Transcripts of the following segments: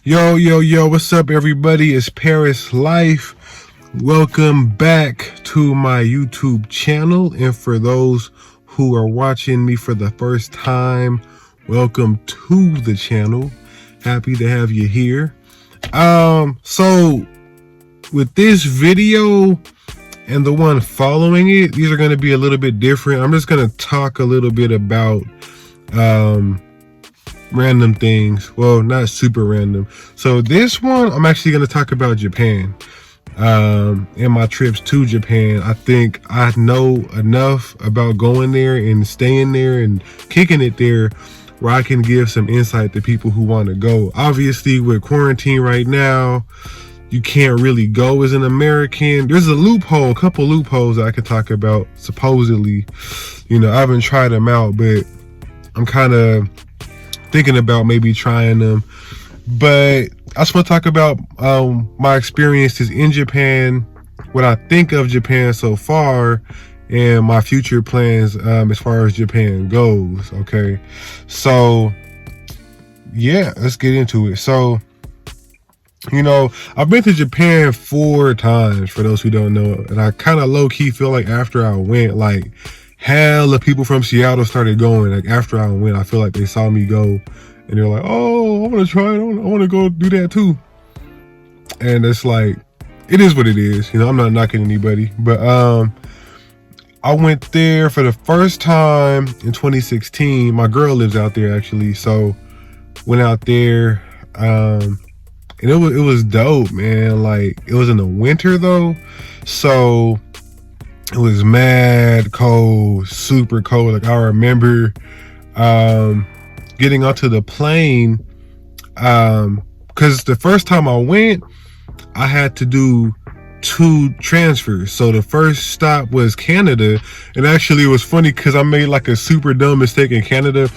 Yo, what's up, everybody? It's Paris Life. Welcome back to my YouTube channel. And for those who are watching me for the first time, welcome to the channel. Happy to have you here. So with this video and the one following it, these are going to be a little bit different. I'm just going to talk a little bit about, random things. Well, not super random. So this one, I'm actually going to talk about Japan, and my trips to Japan. I think I know enough about going there and staying there and kicking it there where I can give some insight to people who want to go. Obviously, with quarantine right now, you can't really go as an American. There's a couple loopholes I could talk about, supposedly. I haven't tried them out, but I'm kind of thinking about maybe trying them. But I just want to talk about my experiences in Japan, what I think of Japan so far, and my future plans as far as Japan goes. Okay, so yeah, let's get into it. So I've been to Japan 4 times, for those who don't know, and I kind of low-key feel like after I went, like, hella people from Seattle started going. Like, after I went, I feel like they saw me go and they're like, oh, I want to try it, I want to go do that too. And it's like, it is what it is. I'm not knocking anybody, but I went there for the first time in 2016. My girl lives out there, actually, so went out there, and it was dope, man. Like, it was in the winter though, so it was mad cold, super cold. Like, I remember getting onto the plane, because the first time I went, I had to do 2 transfers. So the first stop was Canada, and actually it was funny because I made like a super dumb mistake in Canada.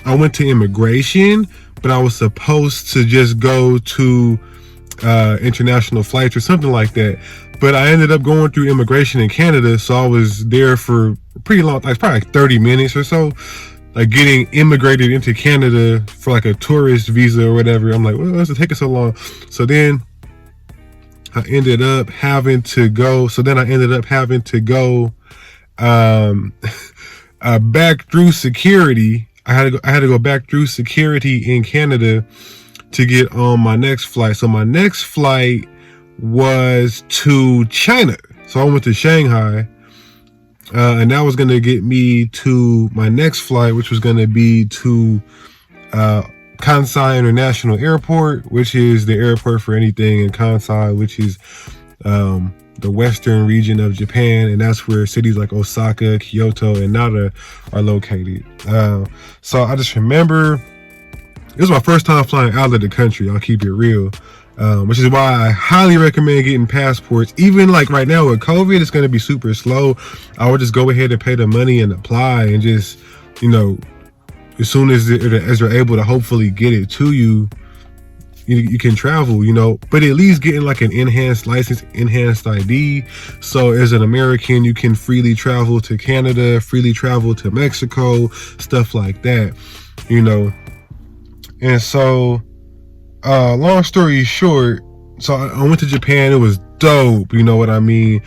I went to immigration, but I was supposed to just go to international flights or something like that. But I ended up going through immigration in Canada, so I was there for a pretty long time, probably like 30 minutes or so, like getting immigrated into Canada for like a tourist visa or whatever. I'm like, well, what's it taking so long? So then I ended up having to go. Back through security. I had to go back through security in Canada to get on my next flight. So my next flight was to China. So I went to Shanghai, and that was going to get me to my next flight, which was going to be to Kansai International Airport, which is the airport for anything in Kansai, which is the western region of Japan, and that's where cities like Osaka, Kyoto, and Nara are located. So I just remember it was my first time flying out of the country. I'll keep it real. Which is why I highly recommend getting passports. Even like right now with COVID, it's going to be super slow. I would just go ahead and pay the money and apply, and just, as soon as they're able to hopefully get it to you, you can travel, but at least getting like an enhanced license, enhanced ID. So as an American, you can freely travel to Canada, freely travel to Mexico, stuff like that, And so, long story short, so I went to Japan. It was dope. You know what I mean?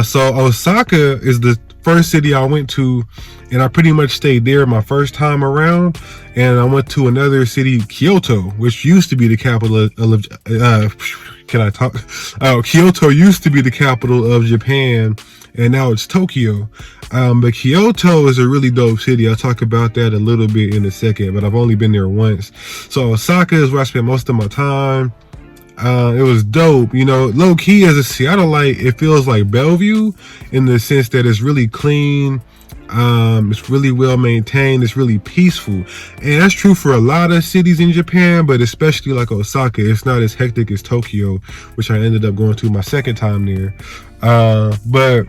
So Osaka is the first city I went to, and I pretty much stayed there my first time around. And I went to another city, Kyoto, which used to be the capital of Kyoto used to be the capital of Japan, and now it's Tokyo. But Kyoto is a really dope city. I'll talk about that a little bit in a second, but I've only been there once. So Osaka is where I spent most of my time. It was dope, low key as a Seattleite. It feels like Bellevue in the sense that it's really clean. It's really well maintained. It's really peaceful, and that's true for a lot of cities in Japan, but especially like Osaka. It's not as hectic as Tokyo, which I ended up going to my second time there. But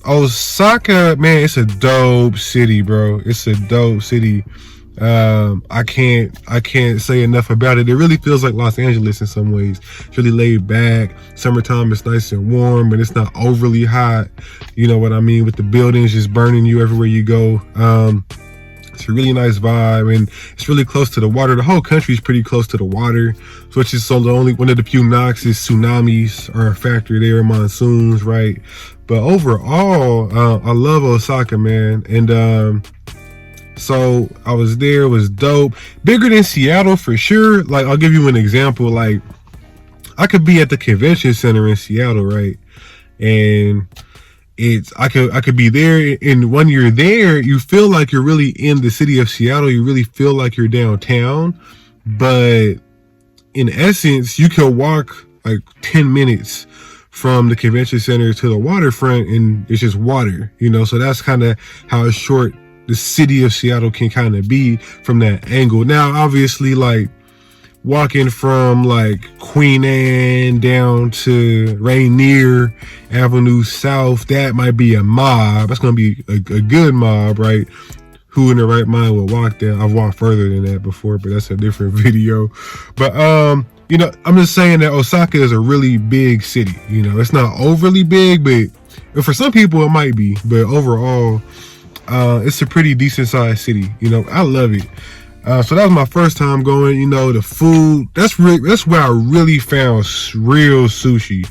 Osaka, man, it's a dope city, bro. It's a dope city. I can't say enough about it. It really feels like Los Angeles in some ways. It's really laid back. Summertime is nice and warm, and it's not overly hot. You know what I mean? With the buildings just burning you everywhere you go. It's It's a really nice vibe, and it's really close to the water. The whole country is pretty close to the water, so it's just so the only one of the few knocks is tsunamis are a factor there, monsoons, right? But overall, I love Osaka, man, and so I was there. It was dope. Bigger than Seattle for sure. Like, I'll give you an example. Like, I could be at the convention center in Seattle, right? And I could be there, and when you're there, you feel like you're really in the city of Seattle. You really feel like you're downtown, but in essence, you can walk like 10 minutes from the convention center to the waterfront, and it's just water, you know. So that's kind of how short the city of Seattle can kind of be from that angle. Now, obviously, like, walking from like Queen Anne down to Rainier Avenue South, that might be a mob. That's going to be a good mob, right? Who in their right mind would walk there? I've walked further than that before, but that's a different video. But, you know, I'm just saying that Osaka is a really big city. You know, it's not overly big, but for some people it might be. But overall, it's a pretty decent sized city. You know, I love it. So that was my first time going. You know, the food, that's where I really found real sushi.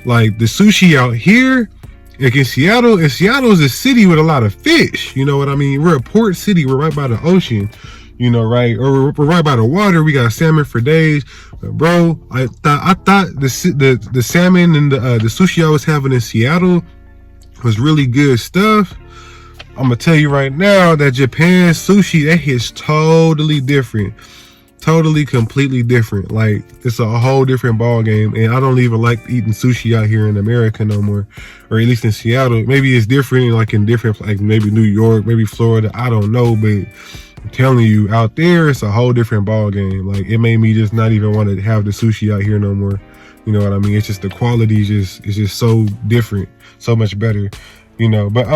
Like, the sushi out here, like in Seattle is a city with a lot of fish. You know what I mean? We're a port city. We're right by the ocean, you know, right? Or we're right by the water. We got salmon for days. But bro, I thought the salmon and the sushi I was having in Seattle was really good stuff. I'm gonna tell you right now that Japan sushi, that hits totally different. Totally, completely different. Like, it's a whole different ball game. And I don't even like eating sushi out here in America no more, or at least in Seattle. Maybe it's different, like in different, like maybe New York, maybe Florida. I don't know, but I'm telling you, out there, it's a whole different ball game. Like, it made me just not even want to have the sushi out here no more. You know what I mean? It's just the quality is just so different, so much better. You know, but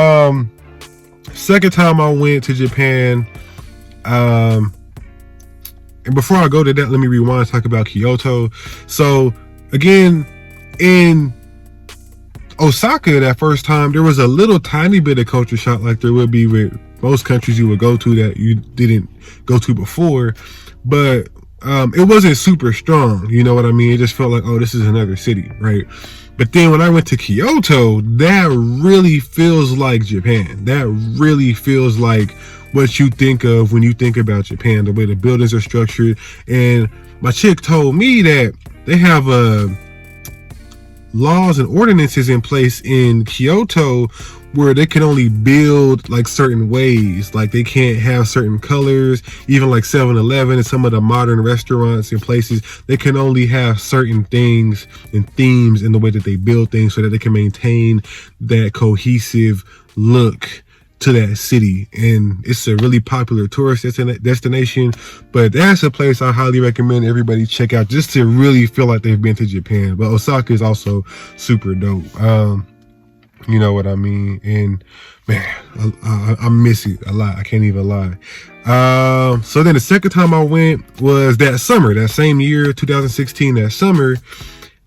second time I went to Japan, and before I go to that, let me rewind and talk about Kyoto. So again, in Osaka, that first time, there was a little tiny bit of culture shock, like there would be with most countries you would go to that you didn't go to before, but it wasn't super strong. You know what I mean? It just felt like, oh, this is another city, right? But then when I went to Kyoto, that really feels like Japan. That really feels like what you think of when you think about Japan, the way the buildings are structured. And my chick told me that they have laws and ordinances in place in Kyoto where they can only build like certain ways. Like, they can't have certain colors. Even like 7-Eleven and some of the modern restaurants and places, they can only have certain things and themes in the way that they build things so that they can maintain that cohesive look to that city. And it's a really popular tourist destination, but that's a place I highly recommend everybody check out just to really feel like they've been to Japan. But Osaka is also super dope. You know what I mean? And man, I miss it a lot. I can't even lie. So then the second time I went was that summer, that same year, 2016, that summer.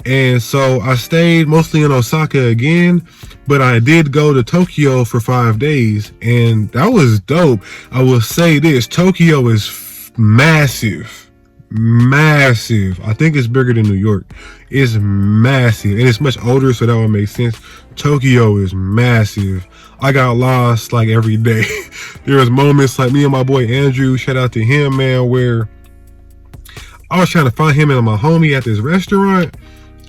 And so I stayed mostly in Osaka again, but I did go to Tokyo for 5 days, and that was dope. I will say this, Tokyo is massive. I think it's bigger than New York. It's massive, and it's much older, so that would make sense. Tokyo is massive. I got lost like every day. There was moments like me and my boy Andrew, shout out to him, man, where I was trying to find him and my homie at this restaurant.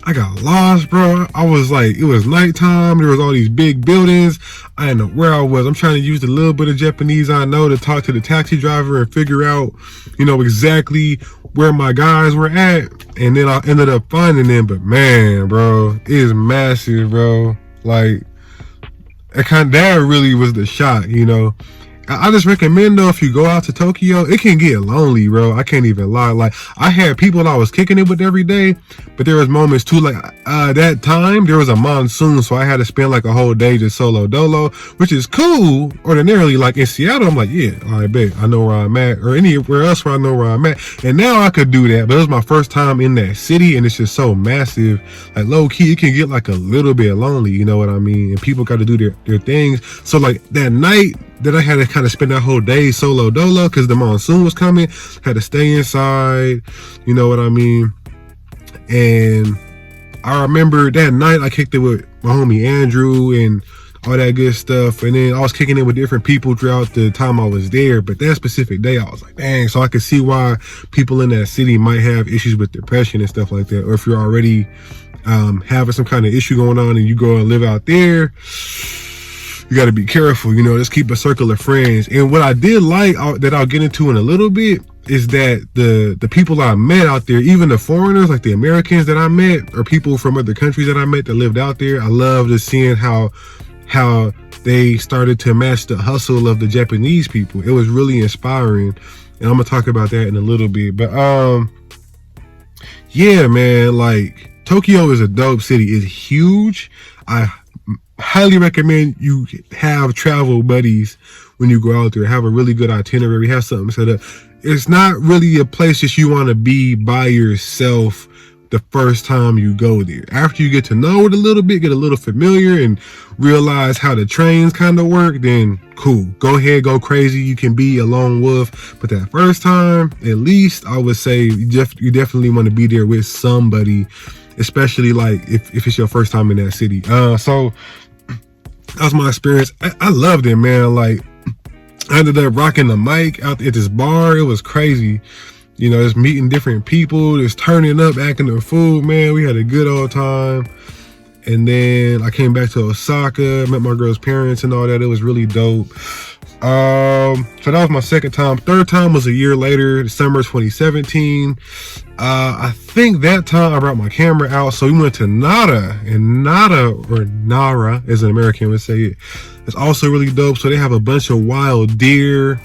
I got lost, bro. I was like, it was nighttime. There was all these big buildings. I didn't know where I was. I'm trying to use the little bit of Japanese I know to talk to the taxi driver and figure out, you know, exactly where my guys were at. And then I ended up finding them. But man, bro, it is massive, bro. Like, that really was the shot, you know. I just recommend, though, if you go out to Tokyo, it can get lonely, bro. I can't even lie. Like, I had people I was kicking it with every day, but there was moments too, like, that time, there was a monsoon, so I had to spend like a whole day just solo dolo, which is cool. Ordinarily, like in Seattle, I'm like, yeah, I bet I know where I'm at, or anywhere else where I know where I'm at. And now I could do that, but it was my first time in that city, and it's just so massive. Like, low key, it can get like a little bit lonely, you know what I mean? And people got to do their things. So like that night, then I had to kind of spend that whole day solo dolo because the monsoon was coming. Had to stay inside, you know what I mean? And I remember that night I kicked it with my homie Andrew and all that good stuff. And then I was kicking it with different people throughout the time I was there. But that specific day, I was like, dang. So I could see why people in that city might have issues with depression and stuff like that. Or if you're already having some kind of issue going on and you go and live out there, you got to be careful, you know, just keep a circle of friends. And what I did like that I'll get into in a little bit is that the people I met out there, even the foreigners, like the Americans that I met or people from other countries that I met that lived out there, I love just seeing how they started to match the hustle of the Japanese people. It was really inspiring. And I'm going to talk about that in a little bit. But yeah, man, like Tokyo is a dope city. It's huge. I highly recommend you have travel buddies when you go out there. Have a really good itinerary, have something set up. It's not really a place that you want to be by yourself the first time you go there. After you get to know it a little bit, get a little familiar and realize how the trains kind of work, then cool, go ahead, go crazy. You can be a lone wolf, but that first time, at least I would say you definitely want to be there with somebody, especially like if it's your first time in that city. So that was my experience. I loved it, man. Like I ended up rocking the mic out at this bar. It was crazy. You know, just meeting different people, just turning up, acting the fool, man. We had a good old time. And then I came back to Osaka, met my girl's parents and all that. It was really dope. So that was my second time. Third time was a year later, December 2017. I think that time I brought my camera out. So we went to Nara, and Nara, as an American would say it, it's also really dope. So they have a bunch of wild deer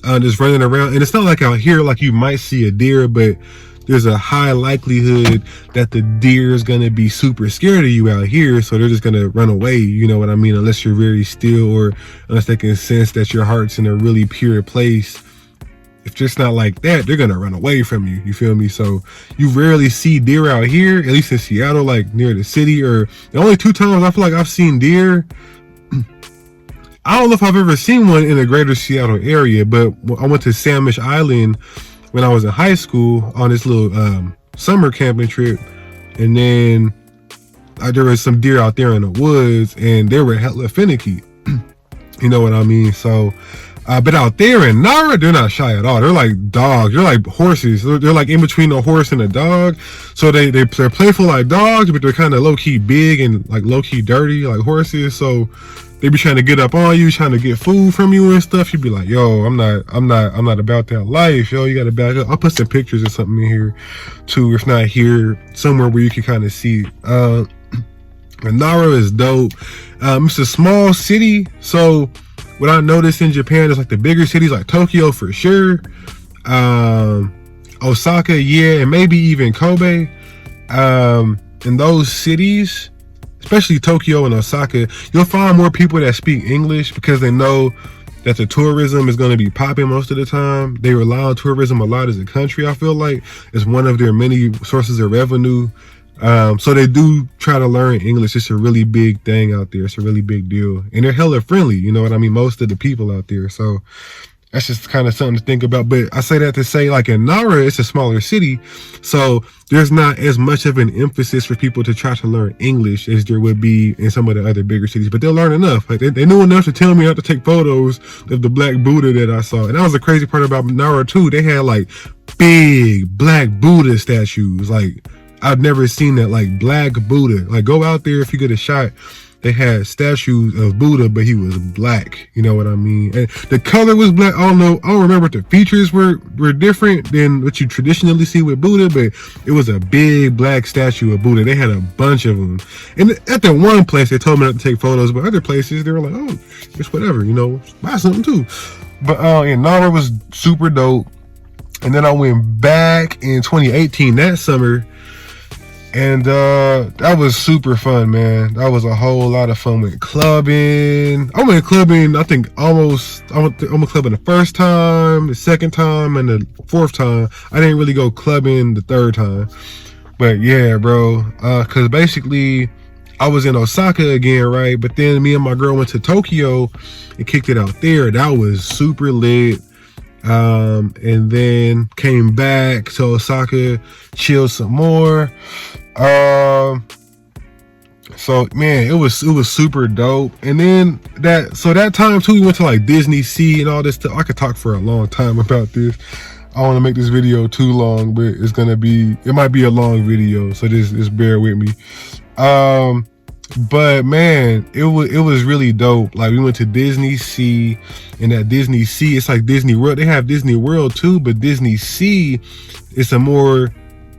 just running around. And it's not like out here, like you might see a deer, but there's a high likelihood that the deer is going to be super scared of you out here. So they're just going to run away. You know what I mean? Unless you're very still or unless they can sense that your heart's in a really pure place. If it's not like that, they're going to run away from you. You feel me? So you rarely see deer out here, at least in Seattle, like near the city. Or the only two times I feel like I've seen deer, I don't know if I've ever seen one in the greater Seattle area, but I went to Sandwich Island when I was in high school on this little summer camping trip. And then there was some deer out there in the woods and they were hella finicky. You know what I mean? So, but out there in Nara, they're not shy at all. They're like dogs. They're like horses. They're like in between a horse and a dog. So they're playful like dogs, but they're kind of low key big and like low key dirty like horses. So they be trying to get up on you, trying to get food from you and stuff. You'd be like, yo, I'm not about that life, yo. You gotta back up. I'll put some pictures or something in here too, if not here, somewhere where you can kind of see. Nara is dope. It's a small city, so what I noticed in Japan is like the bigger cities like Tokyo for sure, Osaka, yeah, and maybe even Kobe. In those cities, especially Tokyo and Osaka, you'll find more people that speak English because they know that the tourism is going to be popping most of the time. They rely on tourism a lot as a country, I feel like. It's one of their many sources of revenue. So they do try to learn English. It's a really big thing out there. It's a really big deal. And they're hella friendly, you know what I mean? Most of the people out there. So that's just kind of something to think about. But I say that to say, like in Nara, it's a smaller city. So there's not as much of an emphasis for people to try to learn English as there would be in some of the other bigger cities. But they'll learn enough. Like they knew enough to tell me not to take photos of the black Buddha that I saw. And that was the crazy part about Nara too. They had like big black Buddha statues. Like I've never seen that, like black Buddha. Like go out there if you get a shot. They had statues of Buddha, but he was black. You know what I mean? And the color was black. I don't remember if the features were different than what you traditionally see with Buddha, but it was a big black statue of Buddha. They had a bunch of them. And at that one place, they told me not to take photos, but other places, they were like, oh, it's whatever, you know, buy something too. But Nara was super dope. And then I went back in 2018, that summer, and that was super fun, man. That was a whole lot of fun. Went clubbing. I went clubbing, I think I went clubbing the first time, the second time, and the fourth time. I didn't really go clubbing the third time. But yeah, bro. Cause basically I was in Osaka again, right? But then me and my girl went to Tokyo and kicked it out there. That was super lit. And then came back to Osaka, chilled some more. So man, it was super dope. And then that time too, we went to like Disney Sea and all this stuff. I could talk for a long time about this. I don't want to make this video too long, but it might be a long video, so just bear with me. But man, it was really dope. Like we went to Disney Sea, and at Disney Sea, it's like Disney World. They have Disney World too, but Disney Sea, it's a more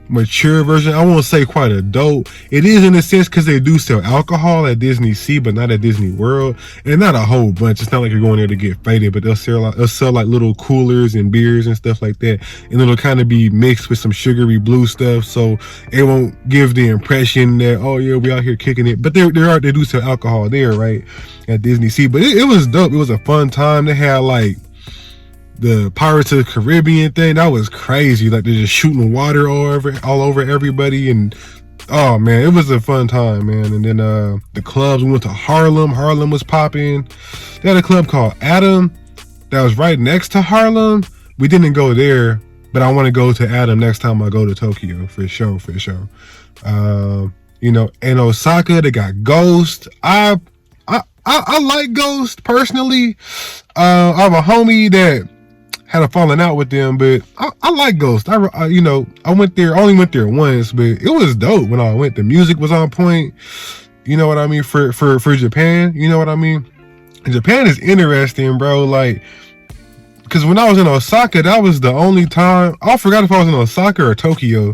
mature version. I won't say quite adult. It is in a sense because they do sell alcohol at Disney Sea, but not at Disney World, and not a whole bunch. It's not like you're going there to get faded, but they'll sell like little coolers and beers and stuff like that, and it'll kind of be mixed with some sugary blue stuff, so it won't give the impression that, oh yeah, we out here kicking it. But they do sell alcohol there, right, at Disney Sea. But it was dope. It was a fun time. They had like the Pirates of the Caribbean thing. That was crazy. Like they're just shooting water all over everybody, and oh man, it was a fun time, man. And then the clubs, we went to Harlem. Harlem was popping. They had a club called Adam that was right next to Harlem. We didn't go there, but I want to go to Adam next time I go to Tokyo for sure. You know, in Osaka they got Ghost. I like Ghost personally. I have a homie that had a falling out with them, but I like Ghost. I went there, only went there once, but it was dope when I went. The music was on point. You know what I mean? For Japan, you know what I mean? And Japan is interesting, bro. Like, because when I was in Osaka, that was the only time. I forgot if I was in Osaka or Tokyo,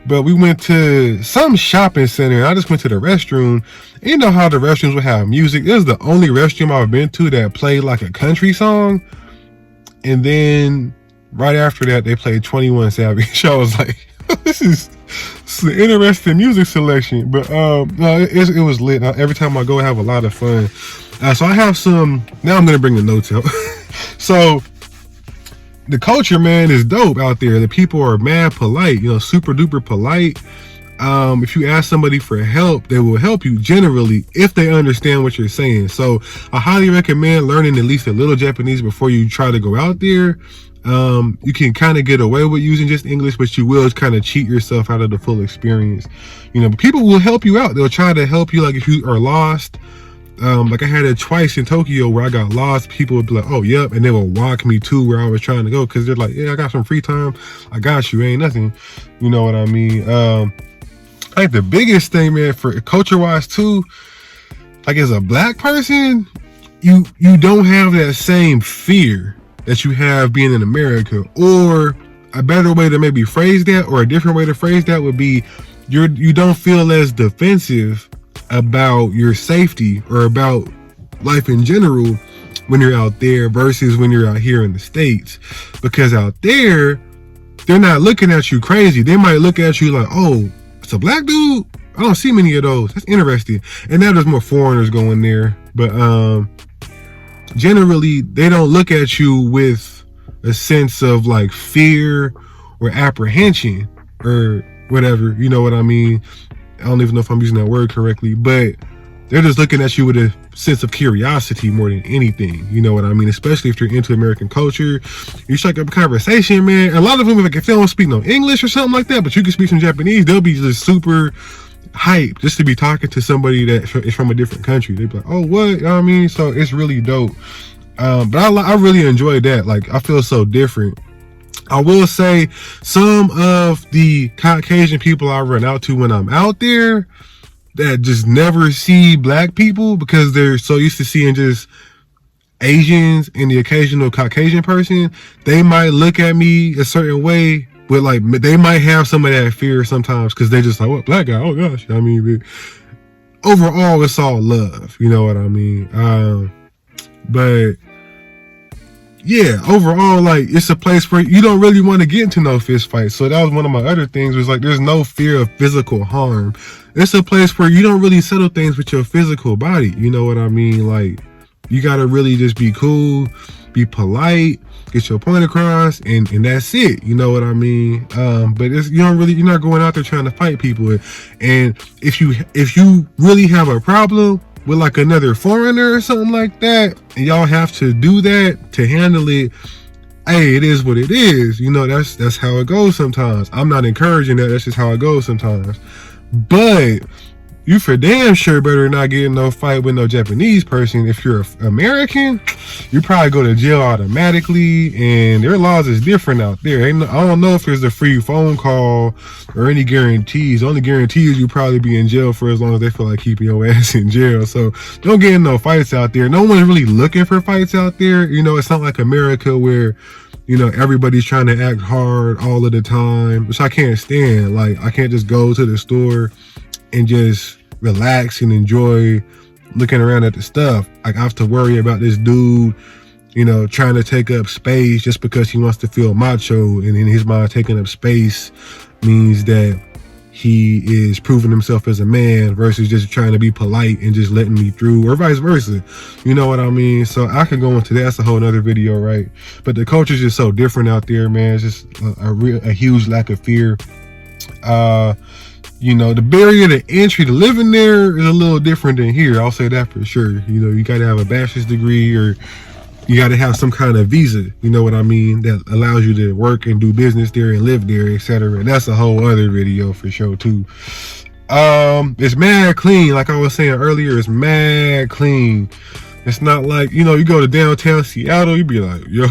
but we went to some shopping center. And I just went to the restroom. And you know how the restrooms would have music? It was the only restroom I've been to that played like a country song. And then right after that, they played 21 Savage. I was like, this is an interesting music selection. But no, it was lit. Every time I go, I have a lot of fun. So I have some, now I'm going to bring the notes out. So the culture, man, is dope out there. The people are mad polite, super duper polite. If you ask somebody for help, they will help you generally if they understand what you're saying. So I highly recommend learning at least a little Japanese before you try to go out there. You can kind of get away with using just English, but you will kind of cheat yourself out of the full experience. But people will help you out. They'll try to help you, like if you are lost. Like I had it twice in Tokyo where I got lost. People would be like, oh, yep. And they will walk me to where I was trying to go. Cause they're like, yeah, I got some free time. I got you. Ain't nothing. You know what I mean? I think the biggest thing, man, for culture wise too, like as a black person, you don't have that same fear that you have being in America. Or a better way to maybe phrase that, or a different way to phrase that would be you don't feel as defensive about your safety or about life in general when you're out there versus when you're out here in the States. Because out there, they're not looking at you crazy. They might look at you like, oh, it's a black dude? I don't see many of those. That's interesting. And now there's more foreigners going there. But generally, they don't look at you with a sense of like fear or apprehension or whatever. You know what I mean? I don't even know if I'm using that word correctly, but they're just looking at you with a sense of curiosity more than anything. You know what I mean? Especially if you're into American culture. You strike up a conversation, man. A lot of them, like if they don't speak no English or something like that, but you can speak some Japanese, they'll be just super hyped just to be talking to somebody that is from a different country. They'd be like, oh, what? You know what I mean? So it's really dope. But I really enjoyed that. Like, I feel so different. I will say some of the Caucasian people I run out to when I'm out there that just never see black people because they're so used to seeing just Asians and the occasional Caucasian person, they might look at me a certain way, but like they might have some of that fear sometimes because they're just like, what, black guy? Oh gosh. I mean, but overall, it's all love. You know what I mean? But yeah, overall, like it's a place where you don't really want to get into no fist fight. So that was one of my other things, was like there's no fear of physical harm. It's a place where you don't really settle things with your physical body. You know what I mean? Like you gotta really just be cool. be polite, get your point across, and that's it. You know what I mean? But you're not going out there trying to fight people. And if you really have a problem with like another foreigner or something like that, and y'all have to do that to handle it, hey, it is what it is. You know, that's how it goes sometimes. I'm not encouraging that. That's just how it goes sometimes. But you for damn sure better not get in no fight with no Japanese person. If you're American, you probably go to jail automatically, and their laws is different out there. I don't know if there's a free phone call or any guarantees. The only guarantee is you probably be in jail for as long as they feel like keeping your ass in jail. So don't get in no fights out there. No one's really looking for fights out there. You know, it's not like America where, you know, everybody's trying to act hard all of the time, which I can't stand. Like, I can't just go to the store and just relax and enjoy looking around at the stuff. Like, I have to worry about this dude, you know, trying to take up space just because he wants to feel macho, and in his mind taking up space means that he is proving himself as a man versus just trying to be polite and just letting me through, or vice versa. You know what I mean? So I could go into that. That's a whole nother video, right? But the culture is just so different out there, man. It's just a huge lack of fear. You know, the barrier to entry to living there is a little different than here. I'll say that for sure. You know, you got to have a bachelor's degree, or you got to have some kind of visa, you know what I mean, that allows you to work and do business there and live there, etc. And that's a whole other video for sure too. It's mad clean. Like I was saying earlier, it's mad clean. It's not like, you know, you go to downtown Seattle, you be like, yo,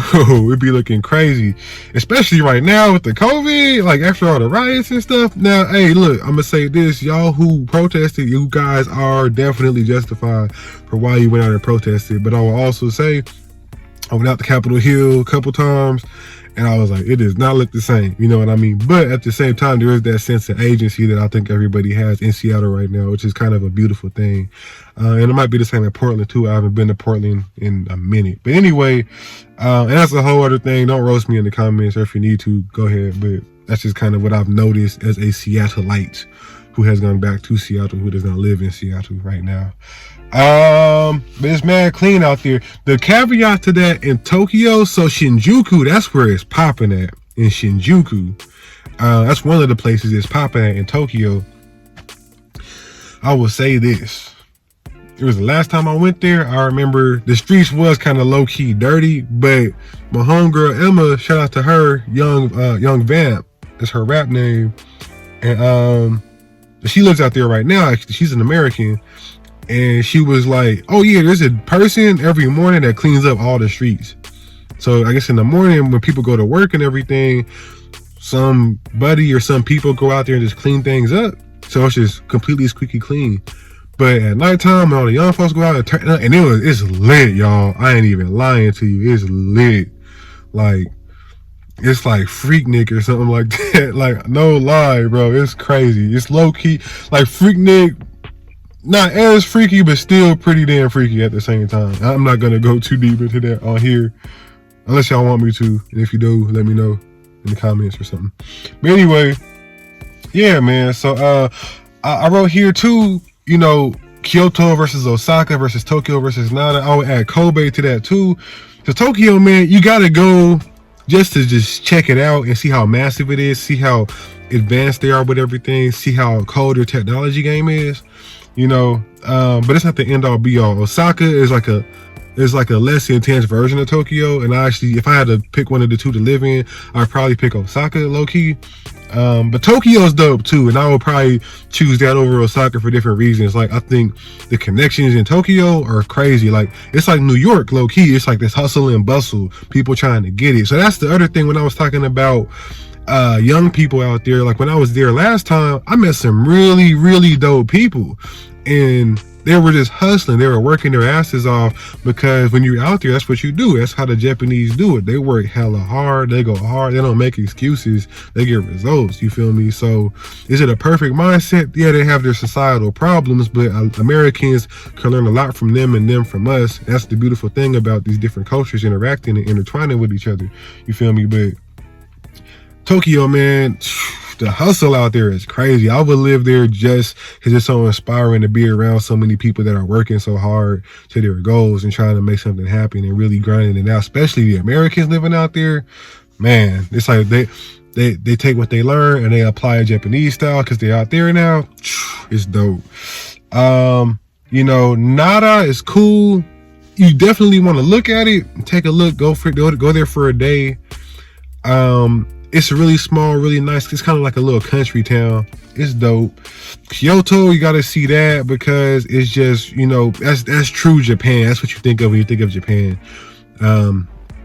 it be looking crazy. Especially right now with the COVID, like after all the riots and stuff. Now, hey, look, I'm gonna say this. Y'all who protested, you guys are definitely justified for why you went out and protested. But I will also say, I went out to Capitol Hill a couple times, and I was like, it does not look the same. You know what I mean? But at the same time, there is that sense of agency that I think everybody has in Seattle right now, which is kind of a beautiful thing. And it might be the same in Portland too. I haven't been to Portland in a minute. But anyway, and that's a whole other thing. Don't roast me in the comments, or if you need to, go ahead. But that's just kind of what I've noticed as a Seattleite who has gone back to Seattle, who does not live in Seattle right now. But it's mad clean out there. The caveat to that, in Tokyo, so Shinjuku, that's where it's popping at, in Shinjuku. That's one of the places it's popping at in Tokyo. I will say this. It was the last time I went there. I remember the streets was kind of low-key dirty, but my homegirl Emma, shout out to her, Young Vamp, is her rap name. And she lives out there right now. Actually, she's an American. And she was like, oh yeah, there's a person every morning that cleans up all the streets. So I guess in the morning when people go to work and everything, somebody or some people go out there and just clean things up. So it's just completely squeaky clean. But at nighttime, when all the young folks go out and turn up, and it's lit, y'all. I ain't even lying to you. It's lit. Like, it's like Freaknik or something like that. Like, no lie, bro. It's crazy. It's low key. Like Freaknik, not as freaky, but still pretty damn freaky at the same time. I'm not gonna go too deep into that on here, unless y'all want me to. And if you do, let me know in the comments or something. But anyway, yeah, man. So I wrote here too, you know, Kyoto versus Osaka versus Tokyo versus Nara. I would add Kobe to that too. So Tokyo, man, you gotta go just to check it out and see how massive it is, see how advanced they are with everything, see how cold their technology game is. You know, but it's not the end all be all. Osaka is like a less intense version of Tokyo, and I actually, if I had to pick one of the two to live in, I'd probably pick Osaka low key. But Tokyo's dope too, and I would probably choose that over Osaka for different reasons. Like, I think the connections in Tokyo are crazy. Like, it's like New York low key. It's like this hustle and bustle, people trying to get it. So that's the other thing when I was talking about young people out there. Like, when I was there last time, I met some really, really dope people, and they were just hustling. They were working their asses off, because when you're out there, that's what you do. That's how the Japanese do it. They work hella hard. They go hard. They don't make excuses. They get results. You feel me? So is it a perfect mindset? Yeah, they have their societal problems, but Americans can learn a lot from them and them from us. That's the beautiful thing about these different cultures interacting and intertwining with each other. You feel me? But Tokyo, man, the hustle out there is crazy. I would live there just because it's so inspiring to be around so many people that are working so hard to their goals and trying to make something happen and really grinding it out, especially the Americans living out there. Man, it's like they take what they learn and they apply a Japanese style because they're out there now. It's dope. You know, Nara is cool. You definitely want to look at it, take a look, go there for a day. It's really small, really nice. It's kind of like a little country town. It's dope. Kyoto, you got to see that because it's just, you know, that's true Japan. That's what you think of when you think of Japan.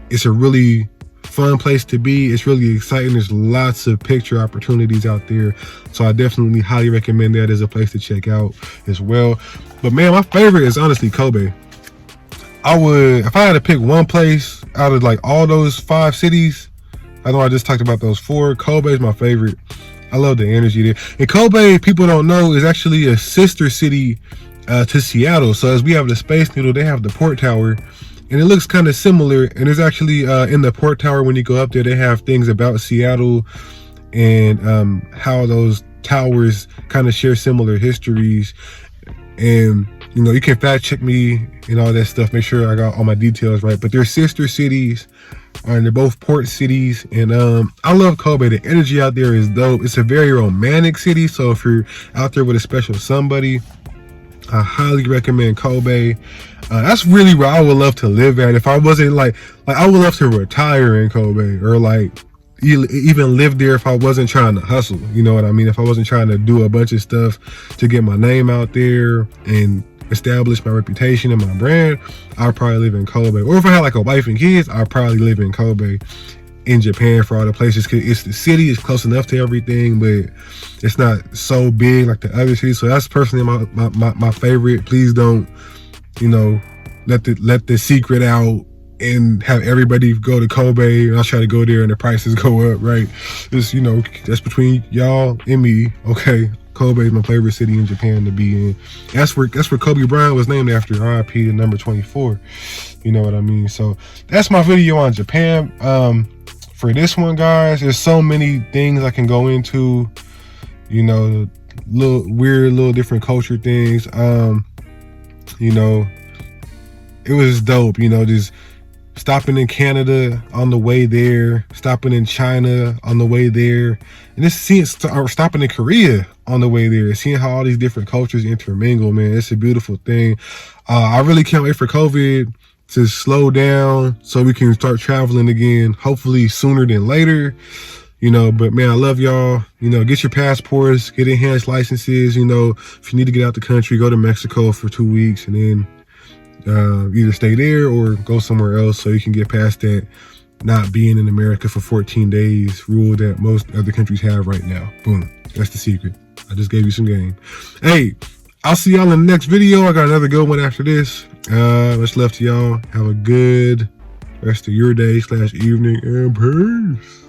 It's a really fun place to be. It's really exciting. There's lots of picture opportunities out there. So I definitely highly recommend that as a place to check out as well. But man, my favorite is honestly Kobe. If I had to pick one place out of like all those 5 cities, I know I just talked about those 4, Kobe is my favorite. I love the energy there. And Kobe, people don't know, is actually a sister city to Seattle. So as we have the Space Needle, they have the Port Tower, and it looks kind of similar. And it's actually in the Port Tower, when you go up there, they have things about Seattle and how those towers kind of share similar histories. And you know, you can fact check me and all that stuff, make sure I got all my details right. But they're sister cities, and they're both port cities. And I love Kobe. The energy out there is dope. It's a very romantic city. So if you're out there with a special somebody, I highly recommend Kobe. That's really where I would love to live at. If I wasn't like I would love to retire in Kobe, or like even live there if I wasn't trying to hustle. You know what I mean? If I wasn't trying to do a bunch of stuff to get my name out there and establish my reputation and my brand, I'd probably live in Kobe. Or if I had like a wife and kids, I'd probably live in Kobe in Japan for all the places. Cause it's the city is close enough to everything, but it's not so big like the other cities. So that's personally my favorite. Please don't, you know, let the secret out and have everybody go to Kobe and I'll try to go there and the prices go up, right? Just, you know, that's between y'all and me, okay? Kobe is my favorite city in Japan to be in. That's where Kobe Bryant was named after, RIP to number 24. You know what I mean? So that's my video on Japan. For this one, guys, there's so many things I can go into, you know, little different culture things. You know, it was dope, you know, just stopping in Canada on the way there, stopping in China on the way there, and just stopping in Korea on the way there, seeing how all these different cultures intermingle, man. It's a beautiful thing. I really can't wait for COVID to slow down so we can start traveling again, hopefully sooner than later, you know. But man, I love y'all. You know, get your passports, get enhanced licenses. You know, if you need to get out the country, go to Mexico for 2 weeks and then either stay there or go somewhere else so you can get past that not being in America for 14 days rule that most other countries have right now. Boom. That's the secret. I just gave you some game. Hey, I'll see y'all in the next video. I got another good one after this. Much love to y'all. Have a good rest of your day / evening, and peace.